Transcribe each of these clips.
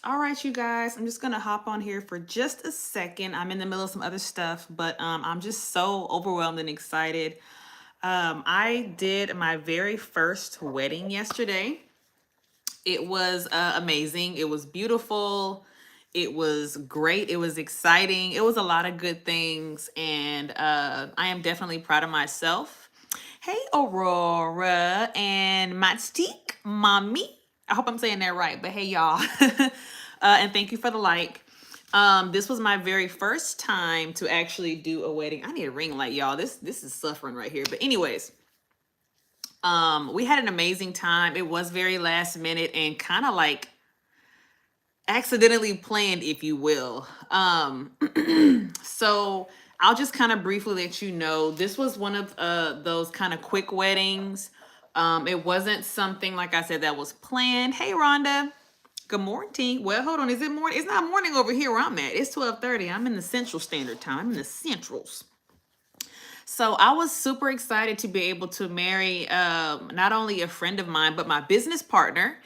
All right, you guys, I'm just gonna hop on here for just a second. I'm in the middle of some other stuff, but I'm just so overwhelmed and excited. I did my very first wedding yesterday. It was amazing. It was beautiful. It was great. It was exciting. It was a lot of good things, and I am definitely proud of myself. Hey, Aurora and Mystique, mommy. I hope I'm saying that right, but hey, y'all. And thank you for the like. This was my very first time to actually do a wedding. I need a ring light, y'all. This is suffering right here. But anyways, we had an amazing time. It was very last minute and kind of like accidentally planned, if you will. So I'll just kind of briefly let you know this was one of those kind of quick weddings. It wasn't something, like I said, that was planned. Hey, Rhonda. Good morning. Well, hold on. Is it morning? It's not morning over here where I'm at. It's 12:30. I'm in the Central Standard Time. I'm in the Centrals. So I was super excited to be able to marry not only a friend of mine, but my business partner.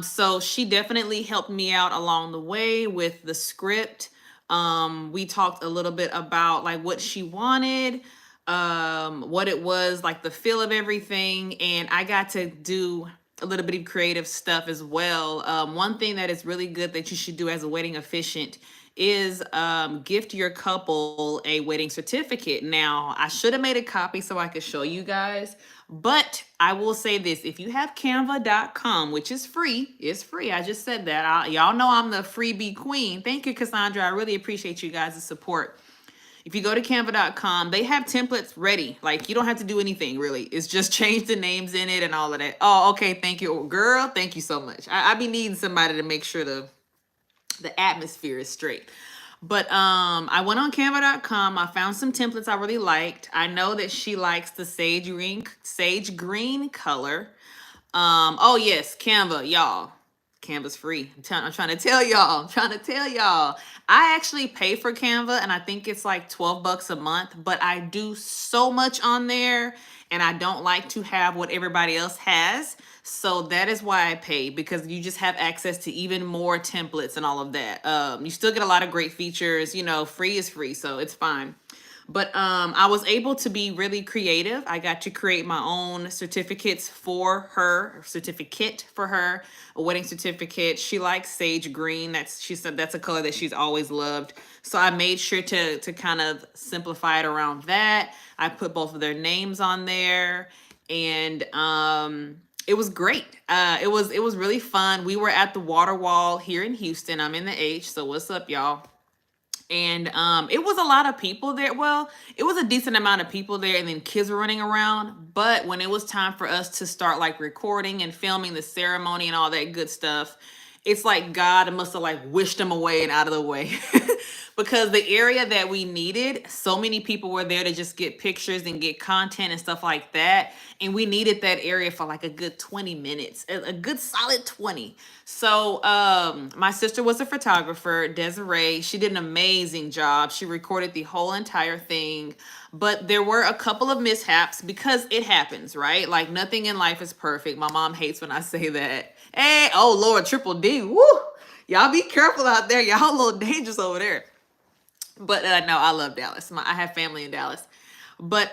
So she definitely helped me out along the way with the script. We talked a little bit about like what she wanted, what it was, like the feel of everything. And I got to do a little bit of creative stuff as well. One thing that is really good that you should do as a wedding officiant is gift your couple a wedding certificate. Now, I should have made a copy so I could show you guys, but I will say this. If you have canva.com, which is free, it's free. I just said that. Y'all know I'm the freebie queen. Thank you, Cassandra. I really appreciate you guys' support. If you go to canva.com, they have templates ready. Like, you don't have to do anything really. It's just change the names in it and all of that. Oh, okay. Thank you, girl. Thank you so much. I be needing somebody to make sure the atmosphere is straight. But I went on canva.com. I found some templates I really liked. I know that she likes the sage green color. Oh yes, Canva, y'all. Canva's free. I'm trying to tell y'all. I'm trying to tell y'all. I actually pay for Canva and I think it's like 12 bucks a month, but I do so much on there and I don't like to have what everybody else has. So that is why I pay, because you just have access to even more templates and all of that. You still get a lot of great features. You know, free is free, so it's fine. But I was able to be really creative. I got to create my own certificate for her, a wedding certificate. She likes sage green. She said that's a color that she's always loved. So I made sure to kind of simplify it around that. I put both of their names on there, and it was great. It was really fun. We were at the Water Wall here in Houston. I'm in the H, so what's up, y'all? And it was a lot of people there. Well, it was a decent amount of people there, and then kids were running around. But when it was time for us to start like recording and filming the ceremony and all that good stuff, it's like God must have like wished them away and out of the way. Because the area that we needed, so many people were there to just get pictures and get content and stuff like that. And we needed that area for like a good 20 minutes, a good solid 20. So my sister was a photographer, Desiree. She did an amazing job. She recorded the whole entire thing. But there were a couple of mishaps because it happens, right? Like nothing in life is perfect. My mom hates when I say that. Hey, oh Lord, triple D. Woo! Y'all be careful out there. Y'all a little dangerous over there. But no, I love Dallas. I have family in Dallas. But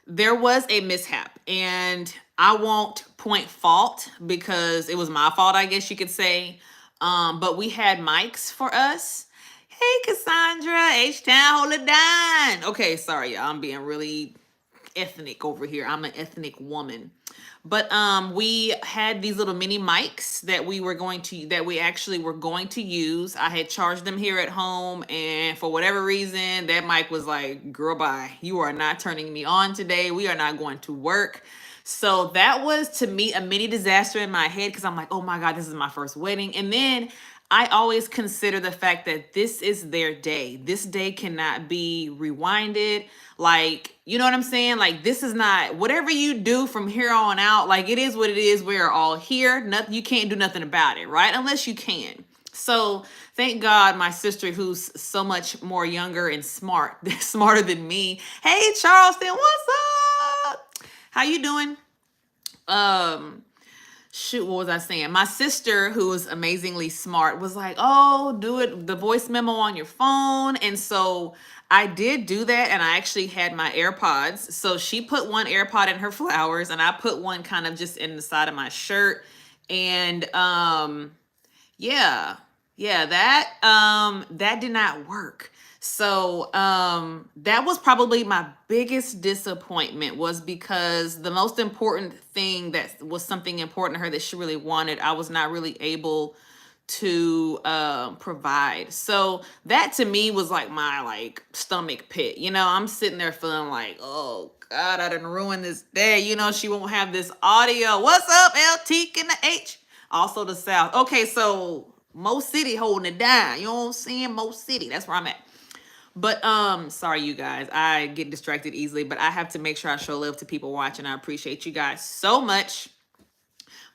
there was a mishap, and I won't point fault because it was my fault, I guess you could say. But we had mics for us. Hey, Cassandra, H-Town, hold it down. Okay, sorry, y'all. I'm being really ethnic over here. I'm an ethnic woman. But we had these little mini mics that we actually were going to use. I had charged them here at home, and for whatever reason, that mic was like, girl, bye. You are not turning me on today. We are not going to work. So that was to me a mini disaster in my head, because I'm like, oh my God, this is my first wedding. And then I always consider the fact that this is their day. This day cannot be rewinded. Like, you know what I'm saying? Like, this is not, whatever you do from here on out, like, it is what it is. We're all here. Nothing, you can't do nothing about it, right? Unless you can. So thank God my sister, who's so much more younger and smarter than me. Hey, Charleston, what's up? How you doing? Um, shoot, what was I saying? My sister, who was amazingly smart, was like, oh, do it, the voice memo on your phone. And so I did do that, and I actually had my AirPods. So she put one AirPod in her flowers, and I put one kind of just in the side of my shirt. And yeah, yeah, that did not work. So that was probably my biggest disappointment, was because the most important thing that was something important to her that she really wanted, I was not really able to provide. So that to me was like my like stomach pit. You know, I'm sitting there feeling like, oh God, I done ruined this day. You know, she won't have this audio. What's up, LT in the H? Also the South. Okay, so Mo City holding it down. You know what I'm saying? Mo City. That's where I'm at. But sorry you guys. I get distracted easily, but I have to make sure I show love to people watching. I appreciate you guys so much.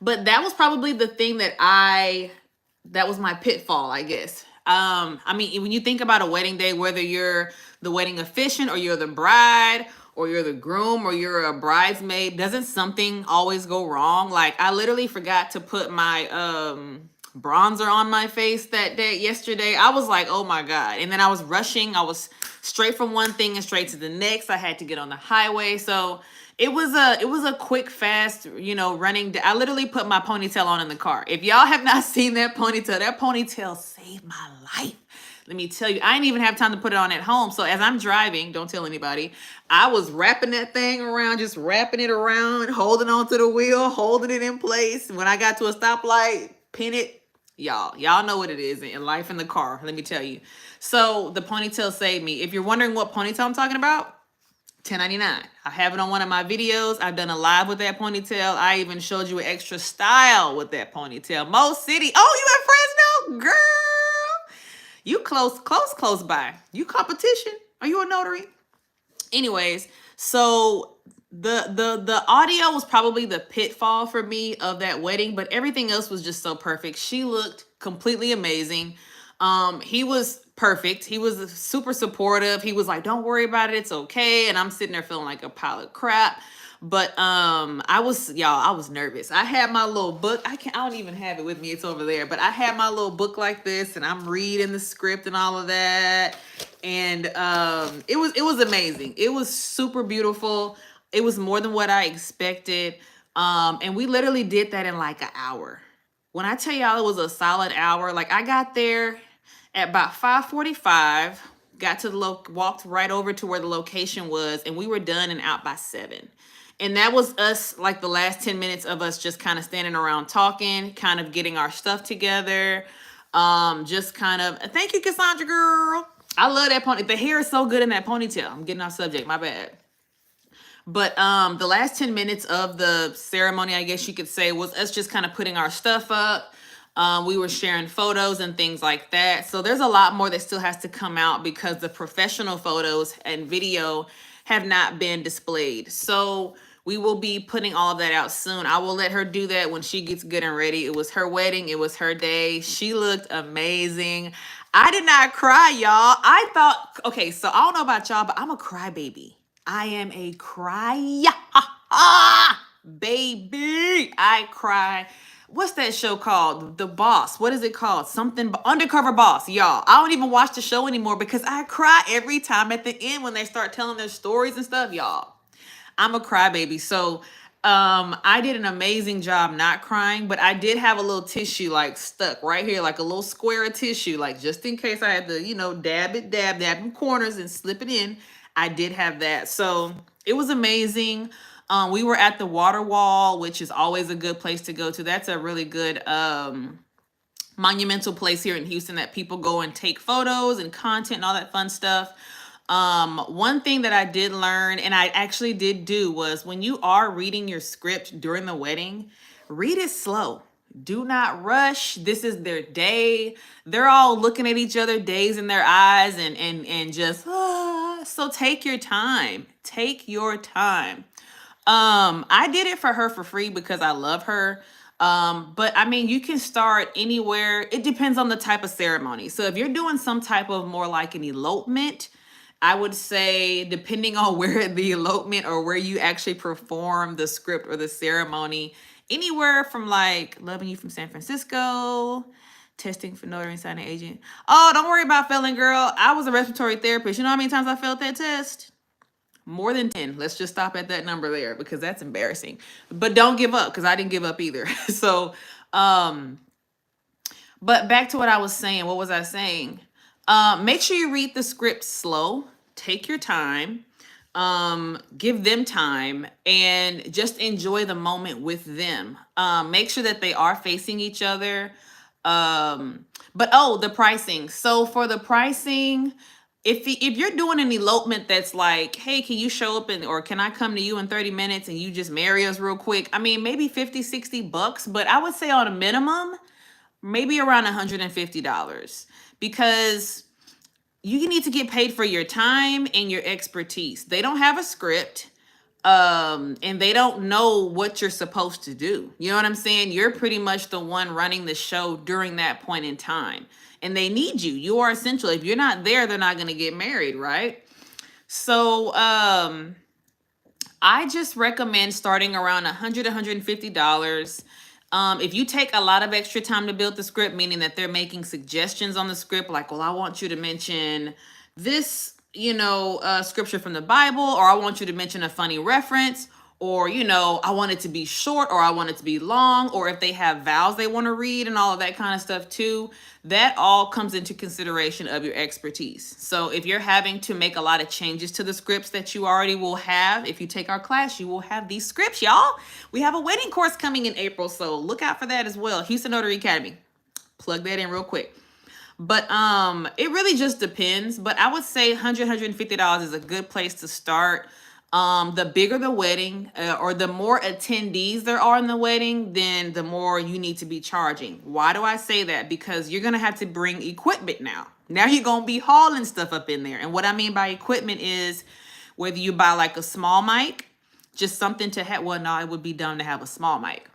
But that was probably the thing that was my pitfall, I guess. I mean, when you think about a wedding day, whether you're the wedding officiant or you're the bride or you're the groom or you're a bridesmaid, doesn't something always go wrong? Like, I literally forgot to put my bronzer on my face that day yesterday. I was like, oh my God. And then I was rushing. I was straight from one thing and straight to the next. I had to get on the highway. So it was a quick, fast, you know, running. I literally put my ponytail on in the car. If y'all have not seen that ponytail saved my life. Let me tell you, I didn't even have time to put it on at home. So as I'm driving, don't tell anybody, I was wrapping that thing around, just wrapping it around, holding onto the wheel, holding it in place. When I got to a stoplight, pin it. Y'all know what it is in life in the car. Let me tell you. So the ponytail saved me. If you're wondering what ponytail I'm talking about, $10.99. I have it on one of my videos. I've done a live with that ponytail. I even showed you an extra style with that ponytail. Mo City. Oh, you in Fresno? Girl. You close by. You competition. Are you a notary? Anyways, so the audio was probably the pitfall for me of that wedding, but everything else was just so perfect. She looked completely amazing. He was perfect. He was super supportive. He was like, don't worry about it. It's okay. And I'm sitting there feeling like a pile of crap. But I was nervous. I had my little book. I don't even have it with me. It's over there. But I had my little book like this, and I'm reading the script and all of that. And it was amazing. It was super beautiful. It was more than what I expected. And we literally did that in like an hour. When I tell y'all it was a solid hour, like I got there at about 5:45, got to walked right over to where the location was, and we were done and out by 7. And that was us, like the last 10 minutes of us just kind of standing around talking, kind of getting our stuff together. Just kind of, thank you, Cassandra girl. I love that pony. The hair is so good in that ponytail. I'm getting off subject, my bad. But the last 10 minutes of the ceremony, I guess you could say, was us just kind of putting our stuff up. We were sharing photos and things like that. So there's a lot more that still has to come out because the professional photos and video have not been displayed. So we will be putting all of that out soon. I will let her do that when she gets good and ready. It was her wedding. It was her day. She looked amazing. I did not cry, y'all. I thought, okay, so I don't know about y'all, but I'm a crybaby. I am a cry baby. I cry. What's that show called? The Boss. What is it called? Something Undercover Boss, y'all. I don't even watch the show anymore because I cry every time at the end when they start telling their stories and stuff, y'all. I'm a crybaby. So I did an amazing job not crying, but I did have a little tissue like stuck right here, like a little square of tissue, like just in case I had to, you know, dab in corners and slip it in. I did have that. So it was amazing. We were at the water wall, which is always a good place to go to. That's a really good monumental place here in Houston that people go and take photos and content and all that fun stuff. One thing that I did learn, and I actually did do, was when you are reading your script during the wedding, read it slow. Do not rush. This is their day. They're all looking at each other, days in their eyes, and just so take your time. Take your time. I did it for her for free because I love her. But I mean, you can start anywhere. It depends on the type of ceremony. So if you're doing some type of more like an elopement, I would say, depending on where the elopement or where you actually perform the script or the ceremony, Anywhere from like loving you from San Francisco, testing for notary and signing agent. Oh, don't worry about failing, girl. I was a respiratory therapist. You know how many times I failed that test? More than 10. Let's just stop at that number there because that's embarrassing. But don't give up because I didn't give up either. So, but back to what I was saying. What was I saying? Make sure you read the script slow. Take your time. Give them time and just enjoy the moment with them. Make sure that they are facing each other. But oh, the pricing. So for the pricing, if you're doing an elopement that's like, hey, can you show up or can I come to you in 30 minutes and you just marry us real quick? I mean, maybe 50, 60 bucks, but I would say on a minimum, maybe around $150 because you need to get paid for your time and your expertise. They don't have a script, and they don't know what you're supposed to do. You know what I'm saying? You're pretty much the one running the show during that point in time, and they need you. You are essential. If you're not there, they're not going to get married, right? So, I just recommend starting around $100, $150. If you take a lot of extra time to build the script, meaning that they're making suggestions on the script, like, well, I want you to mention this, scripture from the Bible, or I want you to mention a funny reference, or, I want it to be short, or I want it to be long, or if they have vows they want to read and all of that kind of stuff too, that all comes into consideration of your expertise. So if you're having to make a lot of changes to the scripts that you already will have, if you take our class, you will have these scripts, y'all. We have a wedding course coming in April, so look out for that as well. Houston Notary Academy. Plug that in real quick. But it really just depends. But I would say $100, $150 is a good place to start. The bigger the wedding, or the more attendees there are in the wedding, then the more you need to be charging. Why do I say that? Because you're going to have to bring equipment now. Now you're going to be hauling stuff up in there. And what I mean by equipment is whether you buy like a small mic, just something to have. Well, no, it would be dumb to have a small mic.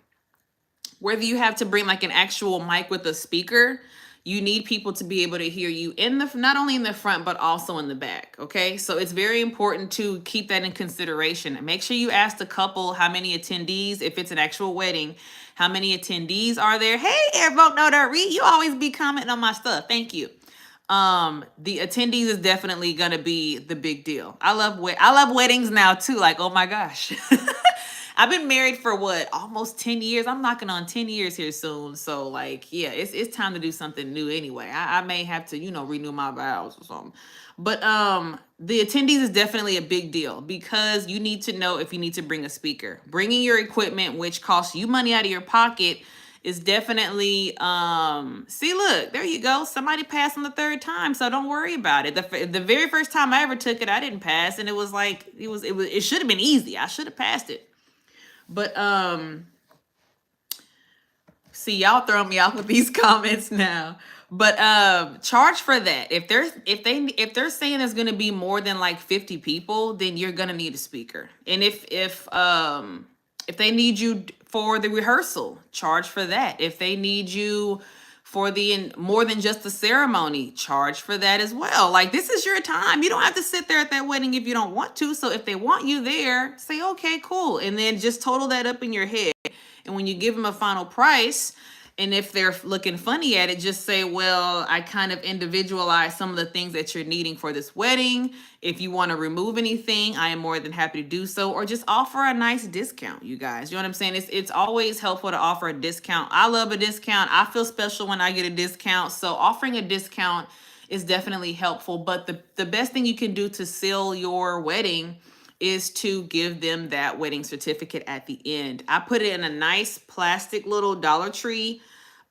Whether you have to bring like an actual mic with a speaker, you need people to be able to hear you not only in the front, but also in the back. Okay. So it's very important to keep that in consideration. Make sure you ask the couple how many attendees, if it's an actual wedding, how many attendees are there? Hey, Airboat Notary, you always be commenting on my stuff. Thank you. The attendees is definitely going to be the big deal. I love weddings now too. Like, oh my gosh. I've been married for almost 10 years. I'm knocking on 10 years here soon. So like, yeah, it's time to do something new anyway. I may have to, renew my vows or something. But the attendees is definitely a big deal because you need to know if you need to bring a speaker. Bringing your equipment, which costs you money out of your pocket, is definitely see, look, there you go. Somebody passed on the third time, so don't worry about it. The very first time I ever took it, I didn't pass, and it was like it should have been easy. I should have passed it. But see, y'all throwing me off with these comments now. But charge for that. If they're saying there's gonna be more than like 50 people, then you're gonna need a speaker. And if they need you for the rehearsal, charge for that. If they need you for more than just the ceremony, charge for that as well. Like, this is your time. You don't have to sit there at that wedding if you don't want to. So if they want you there, say, okay, cool. And then just total that up in your head. And when you give them a final price, and if they're looking funny at it, just say, well, I kind of individualize some of the things that you're needing for this wedding. If you want to remove anything, I am more than happy to do so. Or just offer a nice discount, you guys. You know what I'm saying? It's always helpful to offer a discount. I love a discount. I feel special when I get a discount. So offering a discount is definitely helpful. But the best thing you can do to seal your wedding is to give them that wedding certificate at the end. I put it in a nice plastic little Dollar Tree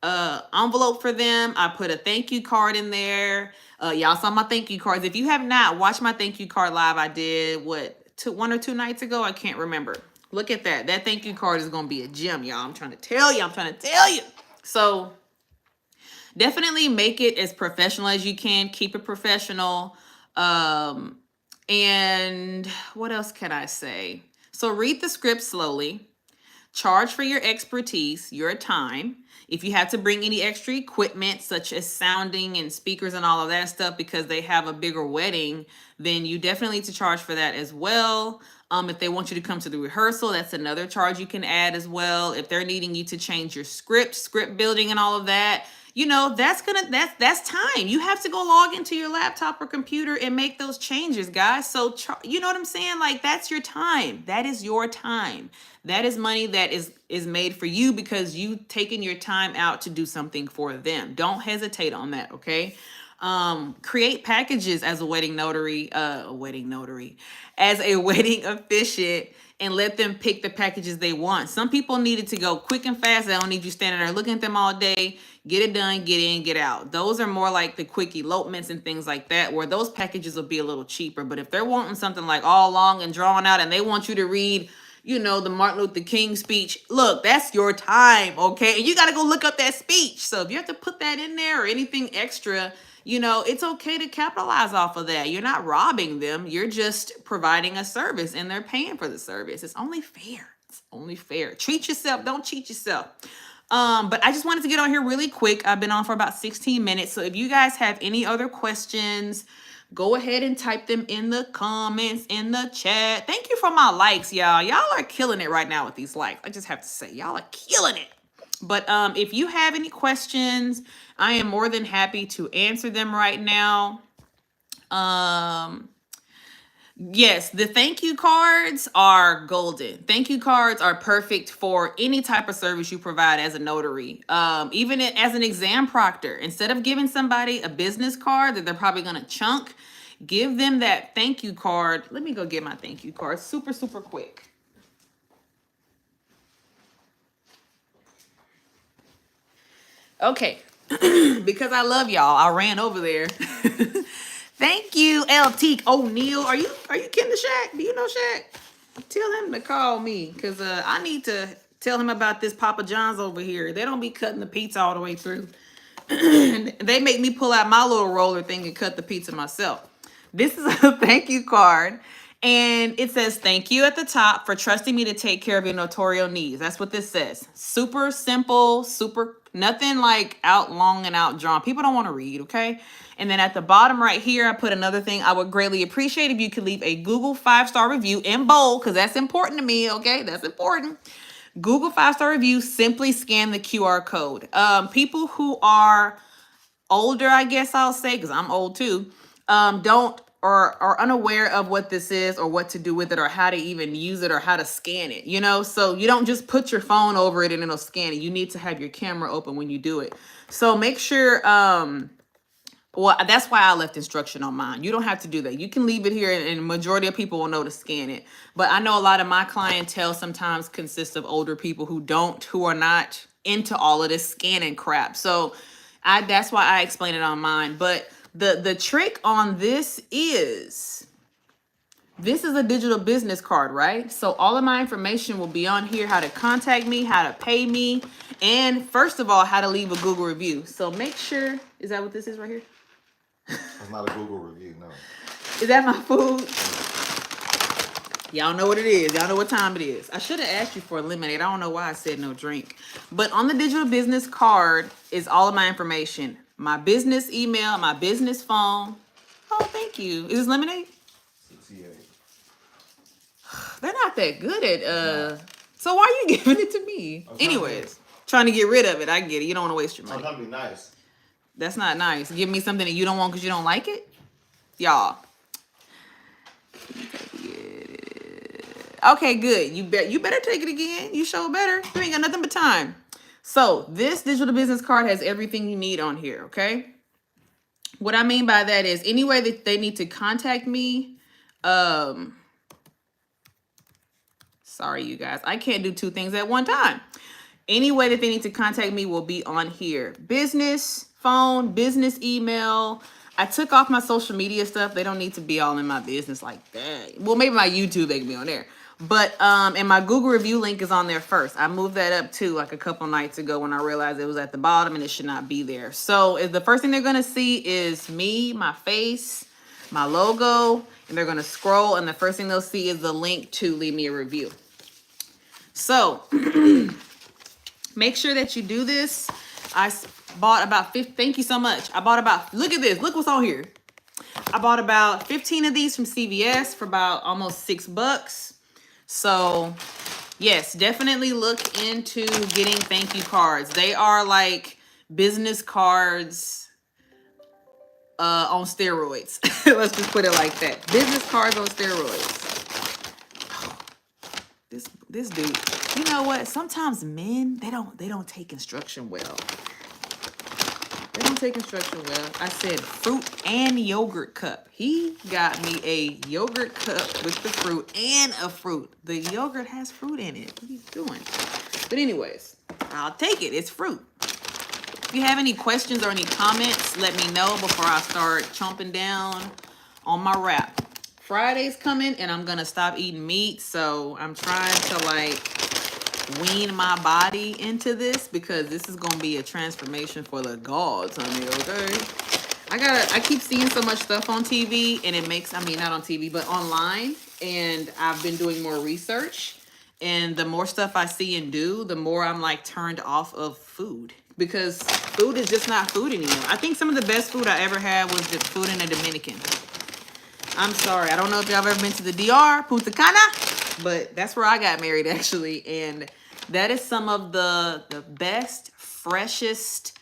envelope for them. I put a thank you card in there. Y'all saw my thank you cards. If you have not watched my thank you card live, I did 1 or 2 nights ago. I can't remember. Look at that. That thank you card is going to be a gem, y'all. I'm trying to tell you. So definitely make it as professional as you can. Keep it professional. And what else can I say? So read the script slowly. Charge for your expertise, your time. If you have to bring any extra equipment, such as sounding and speakers and all of that stuff, because they have a bigger wedding, then you definitely need to charge for that as well. If they want you to come to the rehearsal, that's another charge you can add as well. If they're needing you to change your script building and all of that, you know, that's time. You have to go log into your laptop or computer and make those changes, guys. So you know what I'm saying? Like, that's your time. That is your time. That is money that is made for you because you taking your time out to do something for them. Don't hesitate on that, okay? Create packages as a wedding notary, as a wedding officiant, and let them pick the packages they want. Some people need it to go quick and fast. They don't need you standing there looking at them all day. Get it done, get in, get out. Those are more like the quick elopements and things like that, where those packages will be a little cheaper. But if they're wanting something like all long and drawn out and they want you to read, you know, the Martin Luther King speech, look, that's your time, okay? And you got to go look up that speech. So if you have to put that in there or anything extra, you know, it's okay to capitalize off of that. You're not robbing them. You're just providing a service and they're paying for the service. It's only fair. It's only fair. Treat yourself. Don't cheat yourself. But I just wanted to get on here really quick. I've been on for about 16 minutes. So if you guys have any other questions, go ahead and type them in the comments, in the chat. Thank you for my likes, y'all. Y'all are killing it right now with these likes. I just have to say, y'all are killing it. But if you have any questions, I am more than happy to answer them right now. Yes, the thank you cards are golden. Thank you cards are perfect for any type of service you provide as a notary. Even as an exam proctor, instead of giving somebody a business card that they're probably going to chunk, give them that thank you card. Let me go get my thank you card super, super quick. Okay, because I love y'all, I ran over there. Thank you, LT O'Neill. Are you kidding the Shaq? Do you know Shaq? Tell him to call me, because I need to tell him about this Papa John's over here. They don't be cutting the pizza all the way through. They make me pull out my little roller thing and cut the pizza myself. This is a thank you card. And it says, thank you at the top for trusting me to take care of your notarial needs. That's what this says. Super simple, super, nothing like out long and out drawn. People don't want to read, okay? And then at the bottom right here, I put another thing. I would greatly appreciate if you could leave a Google 5-star review in bold, because that's important to me, okay? That's important. Google 5-star review, simply scan the QR code. People who are older, I guess I'll say, because I'm old too, don't or are unaware of what this is or what to do with it or how to even use it or how to scan it, you know? So you don't just put your phone over it and it'll scan it. You need to have your camera open when you do it. So make sure, well, that's why I left instruction on mine. You don't have to do that. You can leave it here and the majority of people will know to scan it. But I know a lot of my clientele sometimes consists of older people who are not into all of this scanning crap. So that's why I explain it on mine. But the trick on this is a digital business card, right? So all of my information will be on here, how to contact me, how to pay me, and first of all, how to leave a Google review. So make sure, is that what this is right here? It's not a Google review, no. Is that my food? Y'all know what it is. Y'all know what time it is. I should have asked you for a lemonade. I don't know why I said no drink. But on the digital business card is all of my information. My business email, my business phone. Oh, thank you. Is this lemonade? 68. They're not that good at, so why are you giving it to me? Anyways, trying to get rid of it. I get it. You don't want to waste your money. I'm trying to be nice. That's not nice. Give me something that you don't want because you don't like it? Y'all. Okay, good. You better take it again. You sure better. You ain't got nothing but time. So this digital business card has everything you need on here, okay? What I mean by that is any way that they need to contact me, sorry, you guys, I can't do two things at one time. Any way that they need to contact me will be on here. Business phone, business email. I took off my social media stuff. They don't need to be all in my business like that. Well, maybe my YouTube, they can be on there. But, and my Google review link is on there first. I moved that up too, like a couple nights ago when I realized it was at the bottom and it should not be there. So the first thing they're going to see is me, my face, my logo, and they're going to scroll. And the first thing they'll see is the link to leave me a review. So make sure that you do this. I bought about 50. Thank you so much. I bought about, look at this. Look what's on here. I bought about 15 of these from CVS for about almost $6. So yes, definitely look into getting thank you cards. They are like business cards on steroids. Let's just put it like that. Business cards on steroids. This dude, you know what? Sometimes men, they don't take instruction well. They don't take instruction well. I said fruit and yogurt cup. He got me a yogurt cup with the fruit and a fruit. The yogurt has fruit in it. What are you doing? But anyways, I'll take it. It's fruit. If you have any questions or any comments, let me know before I start chomping down on my wrap. Friday's coming and I'm gonna stop eating meat, so I'm trying to like wean my body into this because this is gonna be a transformation for the gods, honey. Okay, I keep seeing so much stuff on TV and it makes, I mean, not on TV but online, and I've been doing more research, and the more stuff I see and do, the more I'm like turned off of food, because food is just not food anymore. I think some of the best food I ever had was the food in the Dominican. I'm sorry, I don't know if y'all ever been to the DR, Punta Cana, but that's where I got married actually, and that is some of the best, freshest,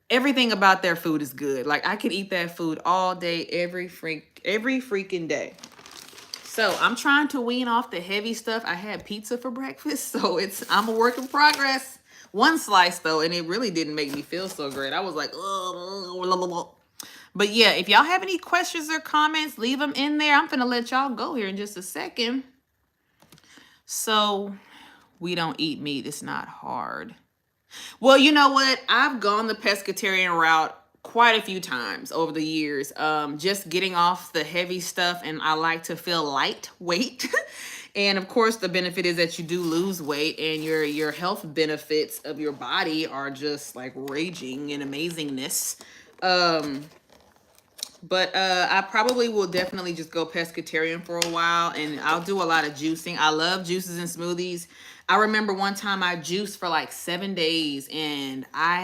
everything about their food is good. Like I could eat that food all day, every freaking day. So I'm trying to wean off the heavy stuff. I had pizza for breakfast, so I'm a work in progress. One slice though, and it really didn't make me feel so great. I was like, ugh. But yeah, if y'all have any questions or comments, leave them in there. I'm gonna let y'all go here in just a second. So we don't eat meat. It's not hard. Well, you know what? I've gone the pescatarian route quite a few times over the years. Just getting off the heavy stuff, and I like to feel lightweight. And of course, the benefit is that you do lose weight, and your health benefits of your body are just like raging in amazingness. But I probably will definitely just go pescatarian for a while, and I'll do a lot of juicing. I love juices and smoothies. I remember one time I juiced for like 7 days, and I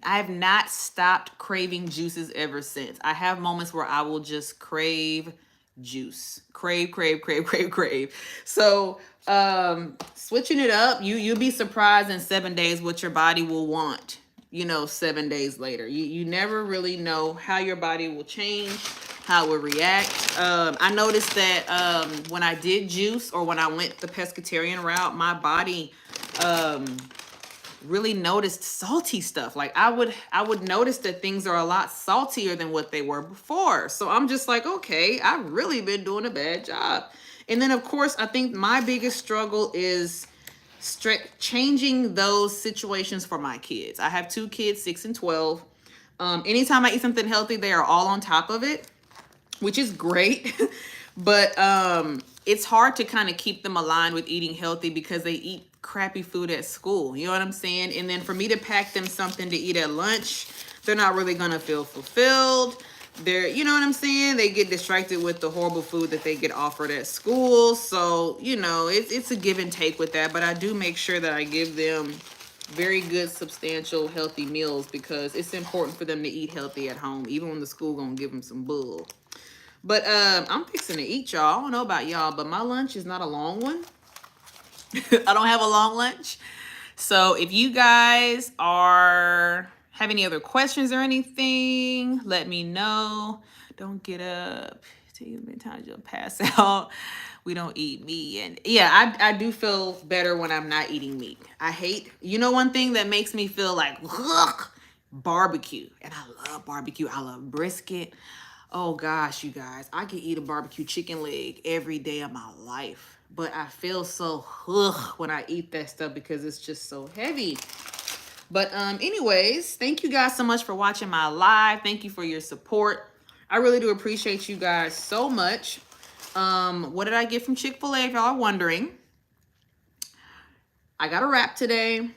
have not stopped craving juices ever since. I have moments where I will just crave juice. Crave. So switching it up, you'll be surprised in 7 days what your body will want, 7 days later. You never really know how your body will change, how it will react. I noticed that when I did juice, or when I went the pescatarian route, my body really noticed salty stuff. Like I would notice that things are a lot saltier than what they were before. So I'm just like, okay, I've really been doing a bad job. And then of course, I think my biggest struggle is changing those situations for my kids. I have 2 kids, 6 and 12. Anytime I eat something healthy, they are all on top of it, which is great. But it's hard to kind of keep them aligned with eating healthy because they eat crappy food at school. You know what I'm saying? And then for me to pack them something to eat at lunch, they're not really going to feel fulfilled. You know what I'm saying? They get distracted with the horrible food that they get offered at school. So, it's a give and take with that. But I do make sure that I give them very good, substantial, healthy meals, because it's important for them to eat healthy at home, even when the school gonna give them some bull. But I'm fixing to eat, y'all. I don't know about y'all, but my lunch is not a long one. I don't have a long lunch. So if you guys have any other questions or anything, let me know. Don't get up. Tell you how many times you'll pass out. We don't eat meat. And yeah, I do feel better when I'm not eating meat. I hate, one thing that makes me feel like, ugh, barbecue. And I love barbecue. I love brisket. Oh gosh, you guys, I could eat a barbecue chicken leg every day of my life. But I feel so when I eat that stuff because it's just so heavy. But anyways, thank you guys so much for watching my live. Thank you for your support. I really do appreciate you guys so much. What did I get from Chick-fil-A, if y'all are wondering? I got a wrap today.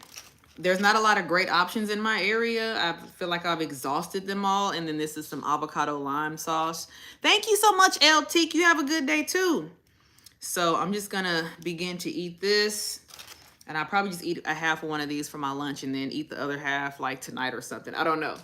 There's not a lot of great options in my area. I feel like I've exhausted them all. And then this is some avocado lime sauce. Thank you so much, LT. You have a good day too. So I'm just gonna begin to eat this. And I'll probably just eat a half of one of these for my lunch and then eat the other half like tonight or something. I don't know.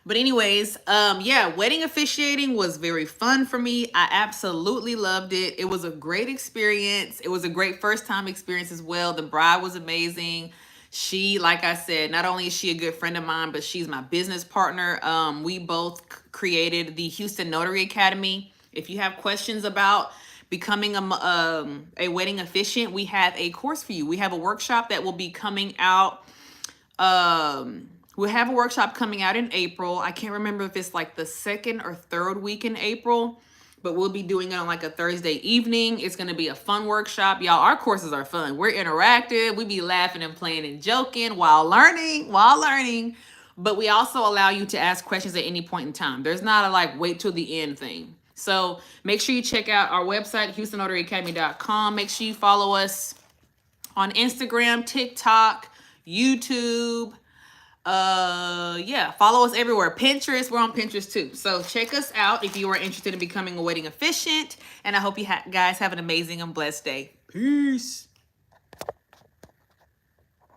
But anyways, yeah, wedding officiating was very fun for me. I absolutely loved it. It was a great experience. It was a great first time experience as well. The bride was amazing. She, like I said, not only is she a good friend of mine, but she's my business partner. We both created the Houston Notary Academy. If you have questions about becoming a wedding officiant, we have a course for you. We have a workshop that will be coming out. We'll have a workshop coming out in April. I can't remember if it's like the second or third week in April, but we'll be doing it on like a Thursday evening. It's going to be a fun workshop. Y'all, our courses are fun. We're interactive. We be laughing and playing and joking while learning. But we also allow you to ask questions at any point in time. There's not a like wait till the end thing. So make sure you check out our website, houstonnotaryacademy.com. Make sure you follow us on Instagram, TikTok, YouTube. Yeah, follow us everywhere. Pinterest, we're on Pinterest too. So check us out if you are interested in becoming a wedding officiant. And I hope you guys have an amazing and blessed day. Peace.